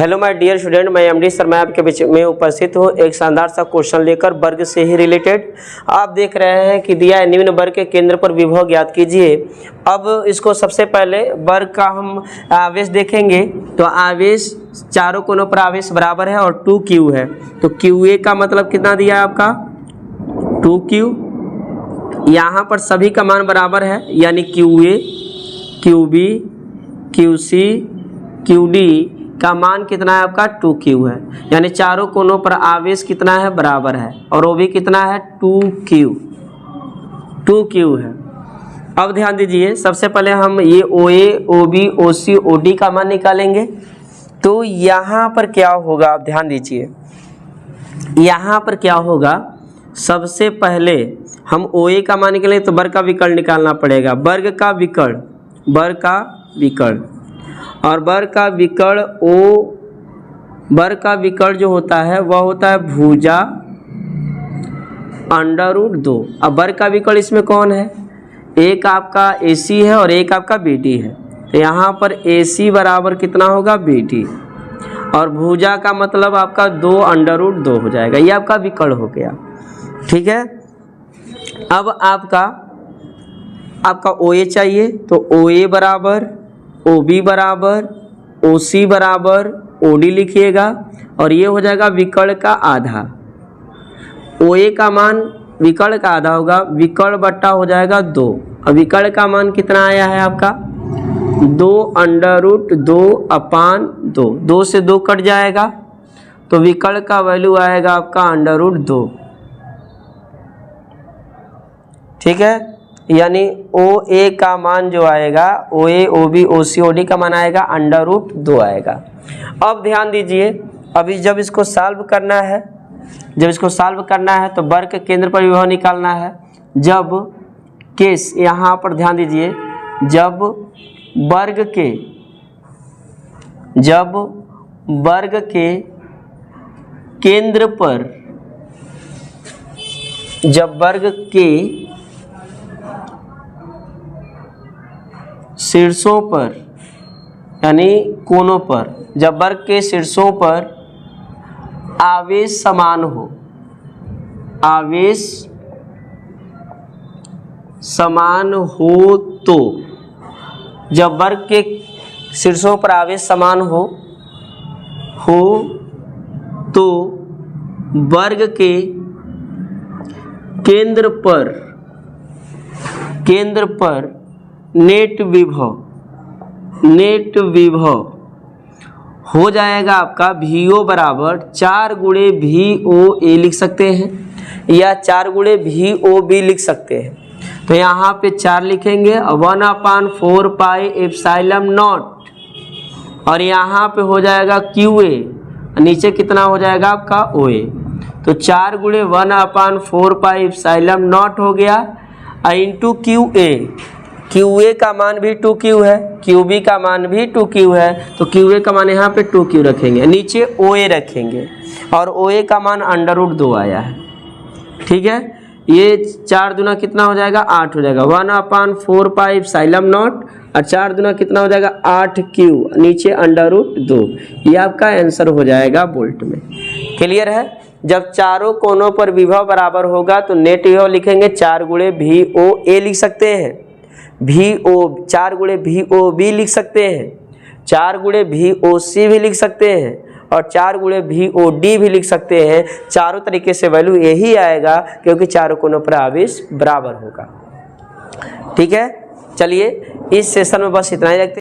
Hello my dear student, मैं MD sir मैं आपके बीच में उपस्थित हूँ एक शानदार सा क्वेश्चन लेकर वर्ग से ही रिलेटेड। आप देख रहे हैं कि दिया है निम्न वर्ग के केंद्र पर विभव ज्ञात कीजिए। अब इसको सबसे पहले वर्ग का हम आवेश देखेंगे तो आवेश चारों कोनों पर आवेश बराबर है और 2q है। तो QA का मतलब कितना दिया है आपका 2q। यहाँ पर सभी का मान बराबर है यानी QA, QB, QC, QD का मान कितना है आपका 2q है, यानी चारों कोनों पर आवेश कितना है बराबर है और वो भी कितना है 2q है। अब ध्यान दीजिए, सबसे पहले हम ये OA, OB, OC, OD का मान निकालेंगे। तो यहाँ पर क्या होगा, आप ध्यान दीजिए, यहाँ पर क्या होगा, सबसे पहले हम OA का मान निकालेंगे तो वर्ग का विकर्ण निकालना पड़ेगा। वर्ग का विकर्ण और वर्ग का विकर्ण जो होता है वह होता है भुजा √2। अब वर्ग का विकर्ण इसमें कौन है, एक आपका AC है और एक आपका BD है। तो यहाँ पर AC बराबर कितना होगा BD और भुजा का मतलब आपका 2 √2 हो जाएगा। ये आपका विकर्ण हो गया, ठीक है। अब आपका OA चाहिए तो OA बराबर OB बराबर OC बराबर OD लिखिएगा और ये हो जाएगा विकर्ण का आधा। OA का मान विकर्ण का आधा होगा, विकर्ण बट्टा हो जाएगा 2। अब विकर्ण का मान कितना आया है आपका 2 √2/2। 2 से 2 कट जाएगा तो विकर्ण का वैल्यू आएगा आपका √2, ठीक है। यानी OA का मान जो आएगा OA, OB, OC, OD का मान आएगा √2 आएगा। अब ध्यान दीजिए, अभी जब इसको सॉल्व करना है तो वर्ग के केंद्र पर विभव निकालना है। जब केस यहाँ पर ध्यान दीजिए, जब वर्ग के केंद्र पर, जब वर्ग के शीर्षों पर यानी कोनों पर, जब वर्ग के शीर्षों पर आवेश समान हो तो, जब वर्ग के शीर्षों पर आवेश समान हो तो वर्ग के केंद्र पर नेट विभव हो जाएगा आपका VO बराबर 4 गुणे VOA लिख सकते हैं या 4 गुणे VOB लिख सकते हैं। तो यहाँ पे 4 लिखेंगे 1/4 पाई एप्सिलॉन नॉट और यहाँ पे हो जाएगा QA, नीचे कितना हो जाएगा आपका OA। तो 4 गुणे 1/4 पाई एप्सिलॉन नॉट हो गया इंटू QA का मान भी 2q है, QB का मान भी 2q है। तो QA का मान यहाँ पे 2q रखेंगे, नीचे OA रखेंगे और OA का मान √2 आया है, ठीक है। ये 4 दूना कितना हो जाएगा 8 हो जाएगा, 1/4 पाई एप्सिलॉन नॉट और 4 दूना कितना हो जाएगा 8q, नीचे √2। ये आपका आंसर हो जाएगा वोल्ट में। क्लियर है। जब चारों कोनों पर विभव बराबर होगा तो नेट विभव लिखेंगे 4 गुणे VOA लिख सकते हैं, 4 गुणे VOB लिख सकते हैं, 4 गुणे VOC भी लिख सकते हैं और 4 गुणे VOD भी लिख सकते हैं। चारों तरीके से वैल्यू यही आएगा क्योंकि चारों कोनों पर आवेश बराबर होगा, ठीक है। चलिए इस सेशन में बस इतना ही रखते हैं।